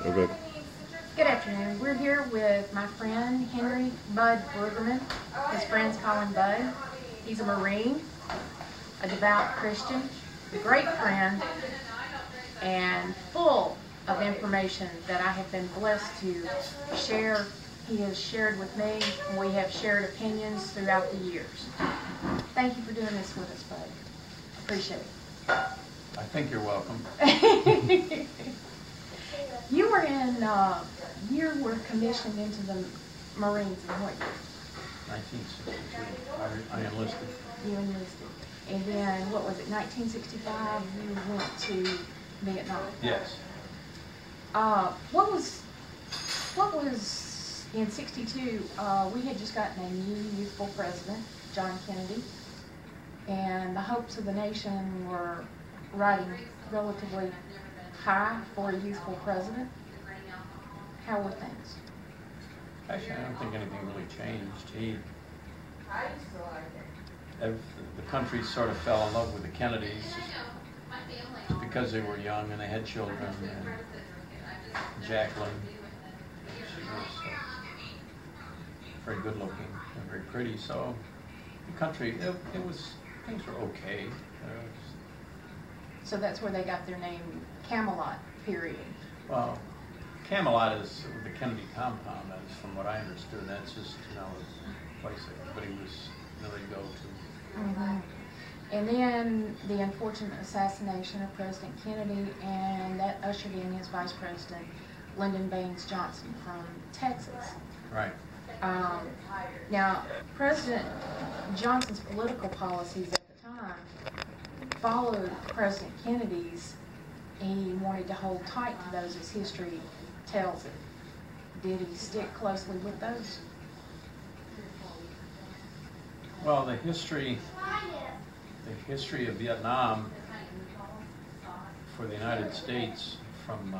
Okay. Good afternoon. We're here with my friend Henry Bud Brueggemann. His friends call him Bud. He's a Marine, a devout Christian, a great friend, and full of information that I have been blessed to share. He has shared with me, and we have shared opinions throughout the years. Thank you for doing this with us, Bud. Appreciate it. I think you're welcome. You were you were commissioned into the Marines in what year? 1962. I enlisted. You enlisted. And then, what was it, 1965, you went to Vietnam? Yes. What was in 62, we had just gotten a new youthful president, John Kennedy, and the hopes of the nation were riding relatively high for a youthful president. How were things? Actually, I don't think anything really changed. The country sort of fell in love with the Kennedys just because they were young and they had children. And Jacqueline, she was very good looking and very pretty. So the country, things were okay. So that's where they got their name, Camelot, period. Well, Camelot is the Kennedy compound, that's from what I understood. That's just, a place that everybody was really go to. Mm-hmm. And then the unfortunate assassination of President Kennedy, and that ushered in his vice president, Lyndon Baines Johnson from Texas. Right. Now, President Johnson's political policies at the time followed President Kennedy's. He wanted to hold tight to those as history tells it. Did he stick closely with those? Well, the history of Vietnam for the United States, from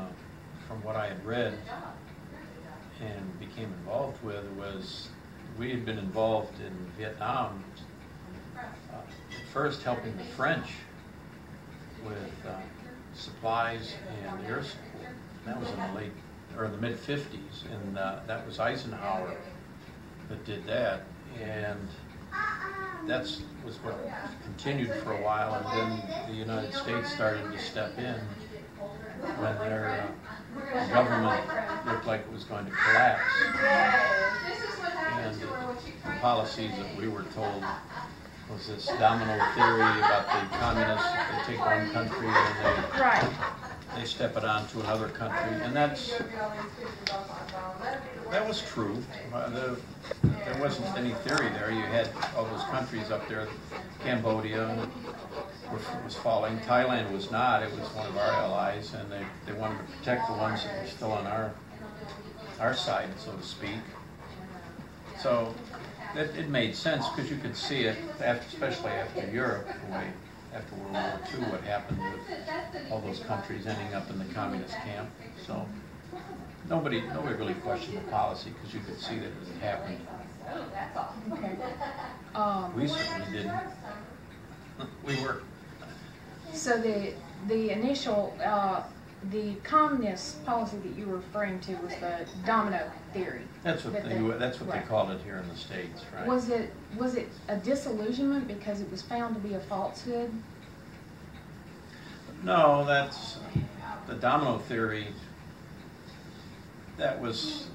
what I had read and became involved with, was we had been involved in Vietnam at first helping the French with supplies and air support. That was in the mid-50s, and that was Eisenhower that did that, and that was what continued for a while, and then the United States started to step in when their government looked like it was going to collapse. And the policies that we were told was this domino theory about the communists. They take one country and they step it on to another country, and that was true. There wasn't any theory there. You had all those countries up there. Cambodia was falling. Thailand was not. It was one of our allies, and they wanted to protect the ones that were still on our side, so to speak. So it made sense because you could see it, especially after Europe, after World War II, what happened with all those countries ending up in the communist camp. So nobody really questioned the policy because you could see that it happened. Okay. We certainly didn't. We were. So the initial the communist policy that you were referring to was the domino theory. That's what they called it here in the States, right? Was it a disillusionment because it was found to be a falsehood? No, that's the domino theory. That was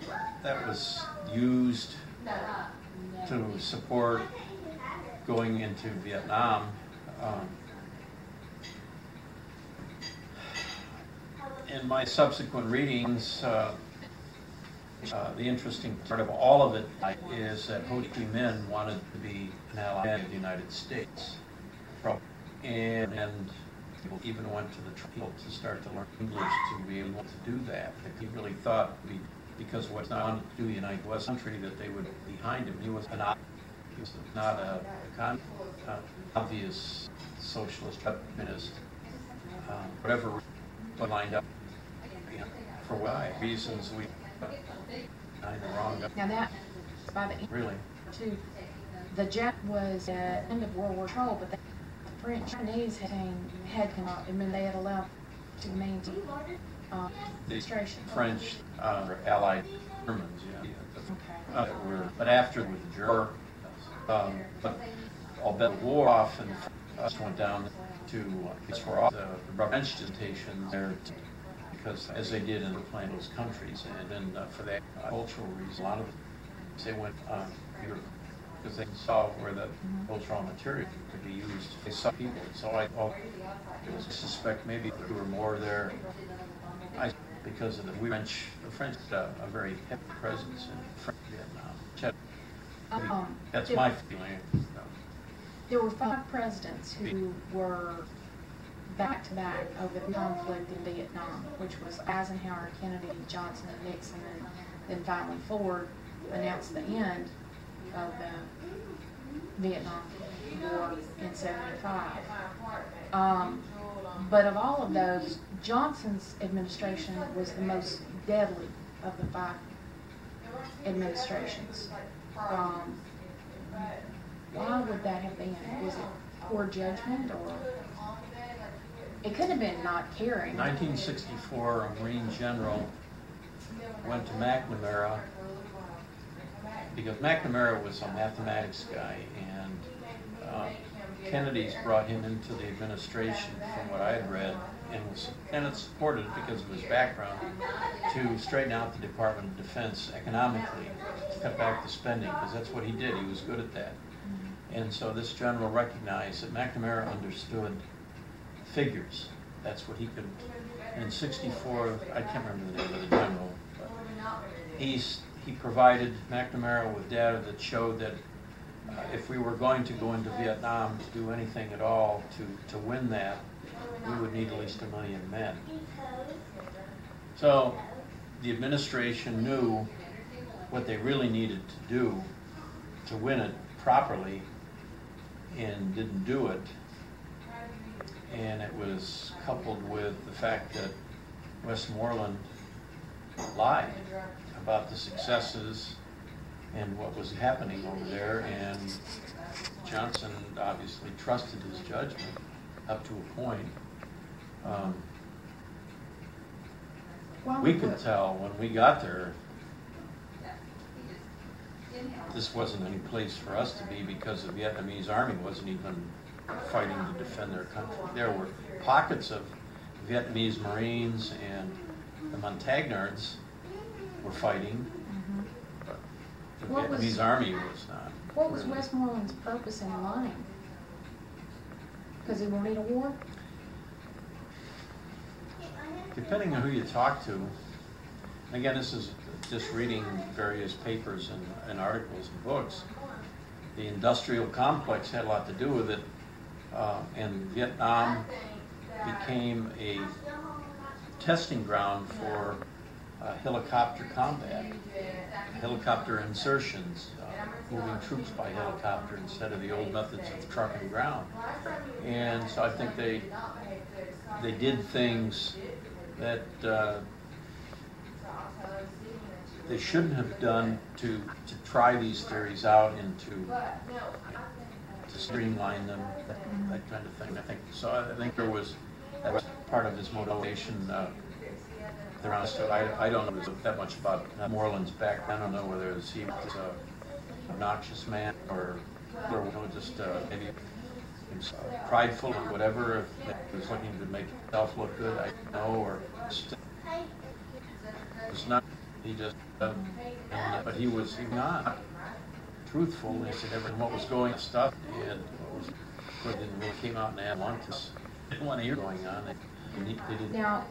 used to support going into Vietnam. In my subsequent readings, the interesting part of all of it is that Ho Chi Minh wanted to be an ally of the United States, and people even went to the trouble to start to learn English to be able to do that. He really thought, because what he wanted to do the United West country, that they would be behind him. He was not a obvious socialist, communist, whatever lined up. For why reasons we kind of wrong. Now that by the really too, the Jap was at the end of World War II, but the French Chinese had come out. I mean, they had allowed to maintain The administration? French allied Germans, yeah. Okay. But after with the German, but all bet the war off and went down to for the French stations there because as they did in the those countries, and then for that cultural reason, a lot of them, they went here because they saw where the cultural material could be used. They saw people, so I suspect maybe there were more there. Because of the French had a very heavy presence in Vietnam. That's my feeling. There were 5 presidents who were back-to-back over the conflict in Vietnam, which was Eisenhower, Kennedy, Johnson, and Nixon, and then finally Ford announced the end of the Vietnam War in '75. But of all of those, Johnson's administration was the most deadly of the 5 administrations. Why would that have been? Was it poor judgment, or it could have been not caring? In 1964, a Marine general went to McNamara because McNamara was a mathematics guy, and Kennedy's brought him into the administration, from what I had read, and it's supported because of his background, to straighten out the Department of Defense economically, to cut back the spending, because that's what he did. He was good at that. And so this general recognized that McNamara understood figures. That's what he could. In '64, I can't remember the name of the general, but he provided McNamara with data that showed that if we were going to go into Vietnam to do anything at all to win that, we would need at least 1 million men. So the administration knew what they really needed to do to win it properly and didn't do it. And it was coupled with the fact that Westmoreland lied about the successes and what was happening over there, and Johnson obviously trusted his judgment up to a point. We could tell when we got there this wasn't any place for us to be, because the Vietnamese army wasn't even fighting to defend their country. There were pockets of Vietnamese Marines, and the Montagnards were fighting, but the Vietnamese army was not. What was Westmoreland's purpose in lying? Because he wanted a war? Depending on who you talk to, again, this is just reading various papers and articles and books, the industrial complex had a lot to do with it, and Vietnam became a testing ground for helicopter combat, helicopter insertions, moving troops by helicopter instead of the old methods of truck and ground. And so I think they did things that they shouldn't have done to try these theories out and to streamline them, that kind of thing. I think so. I think that was part of his motivation. I don't know that much about Moreland's back. I don't know whether he was an obnoxious man or just maybe prideful or whatever. If he was looking to make himself look good, I don't know, or it's not. He just, but he was not truthful. He said what was going on, stuff, and what didn't really came out and didn't want to hear going on. They didn't. Now,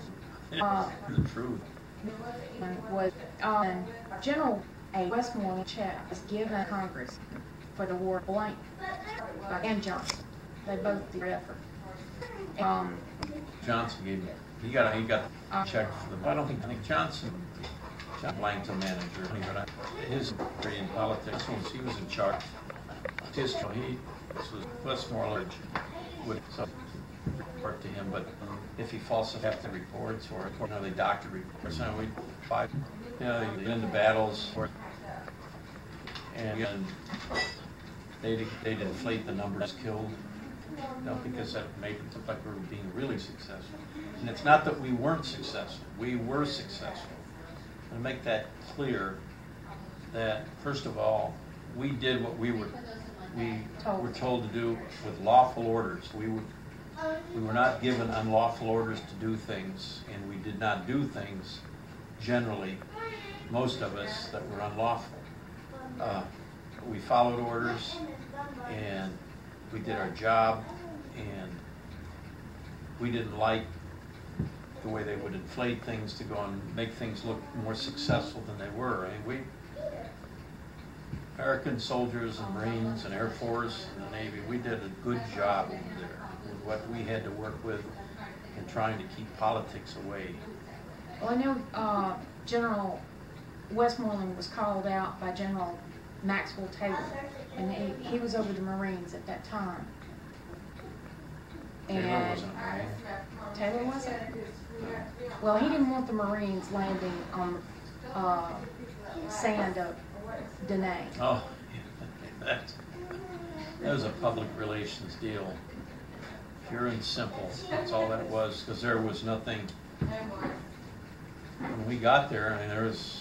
the truth was General A. Westmoreland check was given Congress for the war blank and Johnson. They both did the effort. Johnson gave he got a check for them. I think Johnson blanked a manager, but his history in politics, once he was in charge, this was Westmoreland would report to him, but if he falsified the reports or they doctored reports, we fight, into battles, and they'd inflate the numbers killed, because that made it look like we were being really successful. And it's not that we weren't successful. We were successful. And make that clear that, first of all, we did what we were told to do with lawful orders. We were not given unlawful orders to do things, and we did not do things, generally, most of us, that were unlawful. We followed orders, and we did our job, and we didn't like the way they would inflate things to go and make things look more successful than they were. I mean, American soldiers and Marines and Air Force and the Navy, we did a good job over there with what we had to work with in trying to keep politics away. Well, I know General Westmoreland was called out by General Maxwell Taylor, and he was over the Marines at that time. Taylor wasn't a Marine. Taylor wasn't? Well, he didn't want the Marines landing on sand of Denay. Oh, that was a public relations deal. Pure and simple. That's all that it was, because there was nothing. When we got there, I mean, there was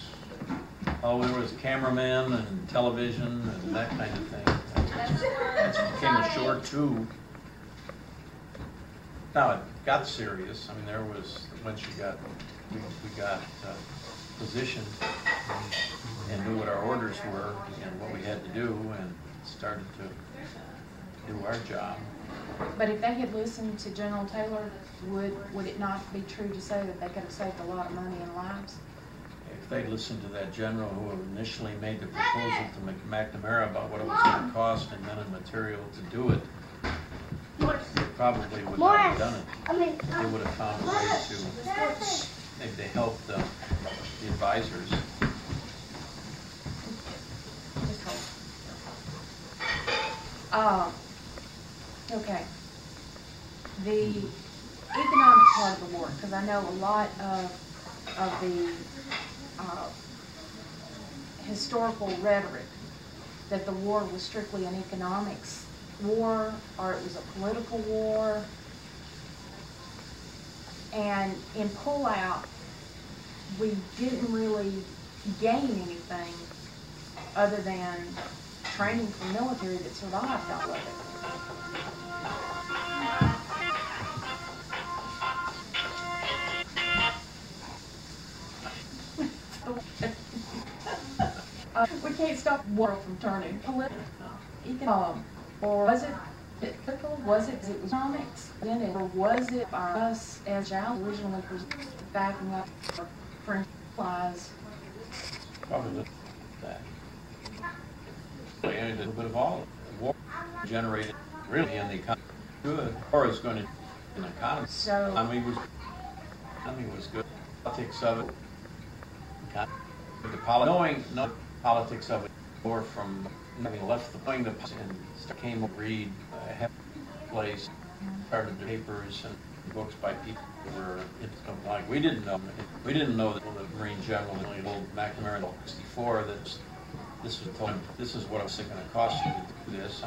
cameramen and television and that kind of thing. It became a shore too. Now it got serious. I mean, there was, once we got positioned and knew what our orders were and what we had to do, and started to do our job. But if they had listened to General Taylor, would it not be true to say that they could have saved a lot of money and lives? If they'd listened to that general who initially made the proposal to McNamara about what it was going to cost and men and material to do it, they probably would not have done it. They would have found a way to maybe help the advisors. Okay. The economic part of the war, because I know a lot of the historical rhetoric that the war was strictly an economics war, or it was a political war. And in pullout, we didn't really gain anything other than training for military that survived all of it. We can't stop the world from turning political. Or was it political? Was it economics? Or was it by us as Giles originally backing up French supplies? Probably that. A little bit of all of it. War generated really in the economy. Good. War is going to in the economy. So I mean, was good. Politics of it. Knowing politics of it, or from having left the plane and came to read a place, started the papers and books by people who were like we didn't know that the Marine General told McNamara in 1964 that this is what it's going to cost you to do this.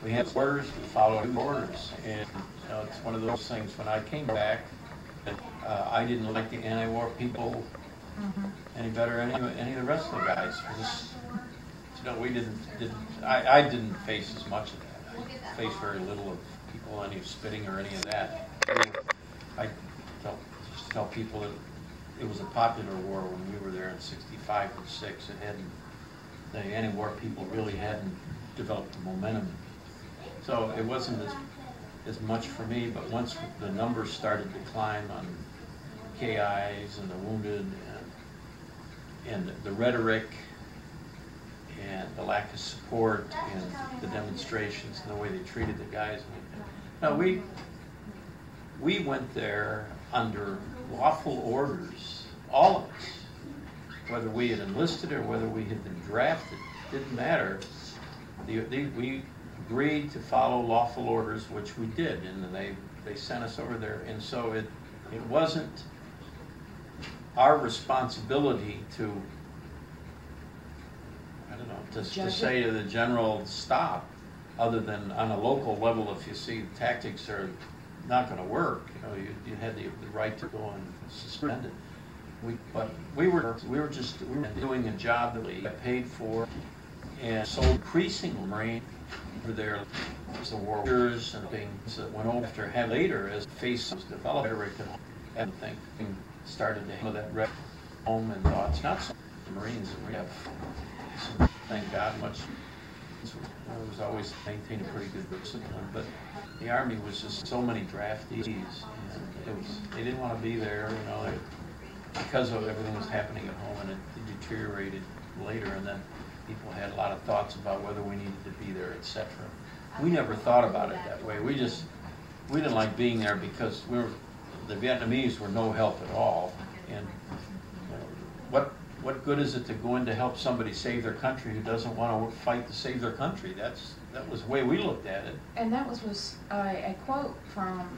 We had orders, we followed orders, and it's one of those things. When I came back, I didn't like the anti-war people any better than any of the rest of the guys. I didn't face as much of that. I faced very little of people, any spitting or any of that. I tell people that it was a popular war when we were there in '65 or '6. The anti-war people really hadn't developed the momentum. So it wasn't as much for me, but once the numbers started to climb on KIs and the wounded and the rhetoric and the lack of support and the demonstrations and the way they treated the guys. Now we went there under lawful orders, all of us, whether we had enlisted or whether we had been drafted, didn't matter. We agreed to follow lawful orders, which we did, and they sent us over there. And so it wasn't our responsibility to, I don't know, to say to the general, stop. other than on a local level, if you see tactics are not going to work, you know, you had the right to go and suspend it. But we were doing a job that we got paid for, and so increasing Marine over there was the warriors and things that went over after had later as face was developed, rhetoric and thing started to have that red home and thoughts. Not so the Marines that we have, some, thank God, much. I was always maintaining pretty good discipline, but the Army was just so many draftees, and they didn't want to be there, you know, because of everything was happening at home, and it deteriorated later, and then people had a lot of thoughts about whether we needed to be there, etc. We never thought about it that way. We didn't like being there because the Vietnamese were no help at all, and what good is it to go in to help somebody save their country who doesn't want to fight to save their country? That was the way we looked at it. And that was a quote from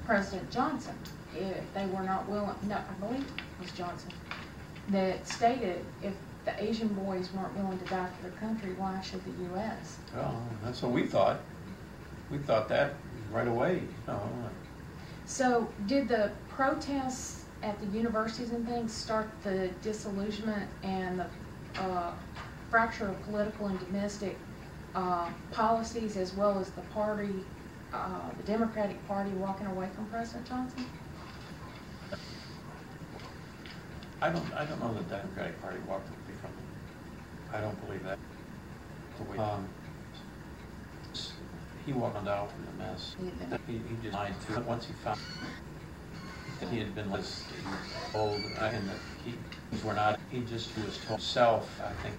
President Johnson. If they were not willing, no, I believe it was Johnson, that stated if the Asian boys weren't willing to die for their country, why should the U.S.? Well, that's what we thought. We thought that right away. You know. So did the protests at the universities and things start the disillusionment and the fracture of political and domestic policies, as well as the party, the Democratic Party walking away from President Johnson? I don't know that the Democratic Party walked away from it. I don't believe that. He walked out from the mess. He denied to it once he found that he had been old and that he were not. He just was told himself, I think.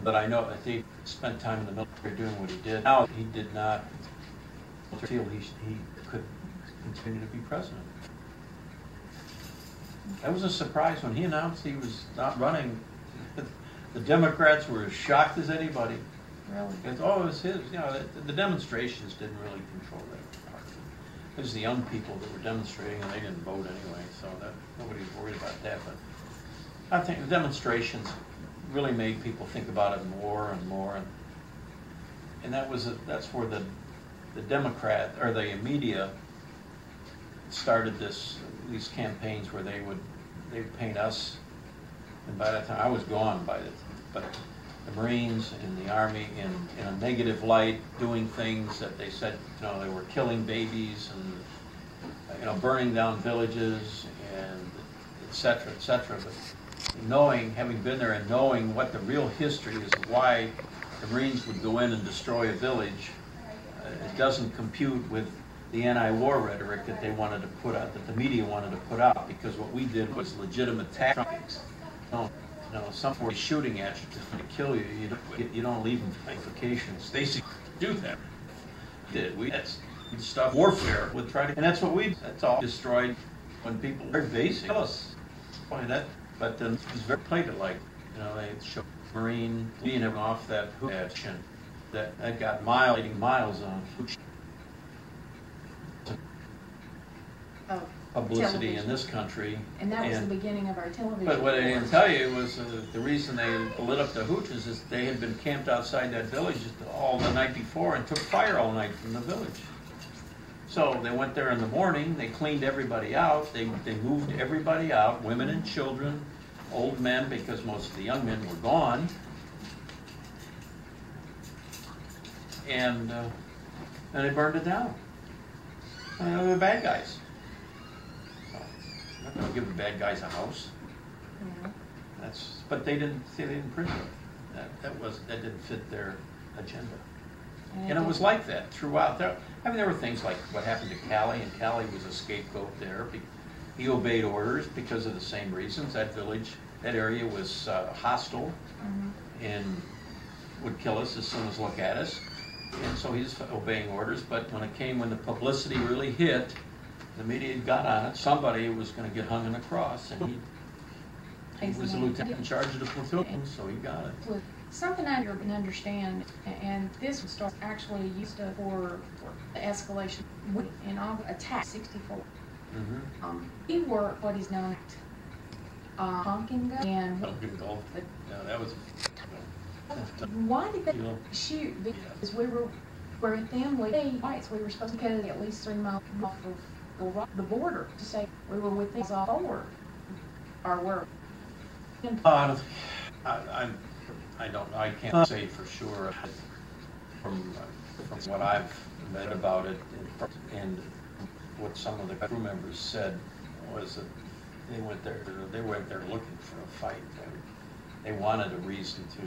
But I know that he spent time in the military doing what he did. Now he did not feel he could continue to be president. That was a surprise when he announced he was not running. The Democrats were as shocked as anybody. Really? It was his. You know, the demonstrations didn't really control that part. It was the young people that were demonstrating, and they didn't vote anyway, so nobody's worried about that. But I think the demonstrations really made people think about it more and more, and that's where the Democrat or the media started these campaigns where they would paint us, and by that time I was gone by it, but the Marines and the Army in a negative light, doing things that they said, you know, they were killing babies and, you know, burning down villages and et cetera, et cetera. But having been there and knowing what the real history is of why the Marines would go in and destroy a village, it doesn't compute with the anti-war rhetoric that they wanted to put out, that the media wanted to put out, because what we did was legitimate tactics. You know, somebody shooting at you to kill you, you don't leave them for implications. They do that. That's stuff warfare would try to, and that's what that's all destroyed when people are basic. But then it's very played like, you know, they show Marine being off that action that got miles on publicity television in this country. And that was the beginning of our television. But what I didn't tell you was the reason they lit up the hooches is they had been camped outside that village all the night before and took fire all night from the village. So they went there in the morning, they cleaned everybody out, they moved everybody out, women and children, old men, because most of the young men were gone. And they burned it down. And they were the bad guys. I'm not going to give the bad guys a house. Yeah. But they didn't print it. That didn't fit their agenda. And it was like that throughout. There were things like what happened to Cali, and Cali was a scapegoat there. He obeyed orders because of the same reasons. That village, that area was hostile and would kill us as soon as look at us. And so he's obeying orders. But when the publicity really hit, the media got on it. Somebody was going to get hung on a cross, and he was the lieutenant in charge of the platoon, so he got it. Something I didn't understand, and this was actually used for the escalation in attack 64. He worked what is known as honking gun, and yeah, that was. Why did they shoot? Because we were with them with rights. We were supposed to get at least 3 miles off of the border to say we were with them all forward our work. I don't know. I can't say for sure from what I've read about it and what some of the crew members said was that they went there looking for a fight. They wanted a reason to.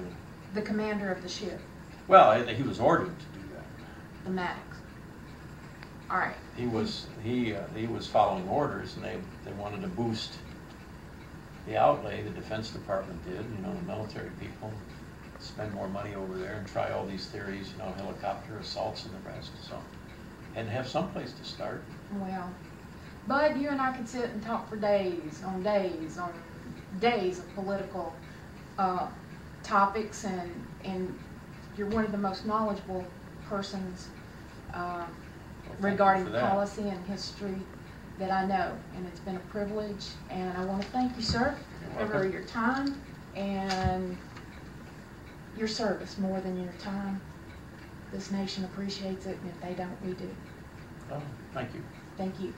The commander of the ship. Well, he was ordered to do that. The Maddox. All right. He was following orders, and they wanted to boost the outlay. The Defense Department did, the military people spend more money over there and try all these theories, helicopter assaults and the rest. So, and have some place to start. Well, Bud, you and I could sit and talk for days on days of political topics, and you're one of the most knowledgeable persons regarding policy and history that I know, and it's been a privilege, and I want to thank you, sir, for your time and your service more than your time. This nation appreciates it, and if they don't, we do. Oh, thank you. Thank you.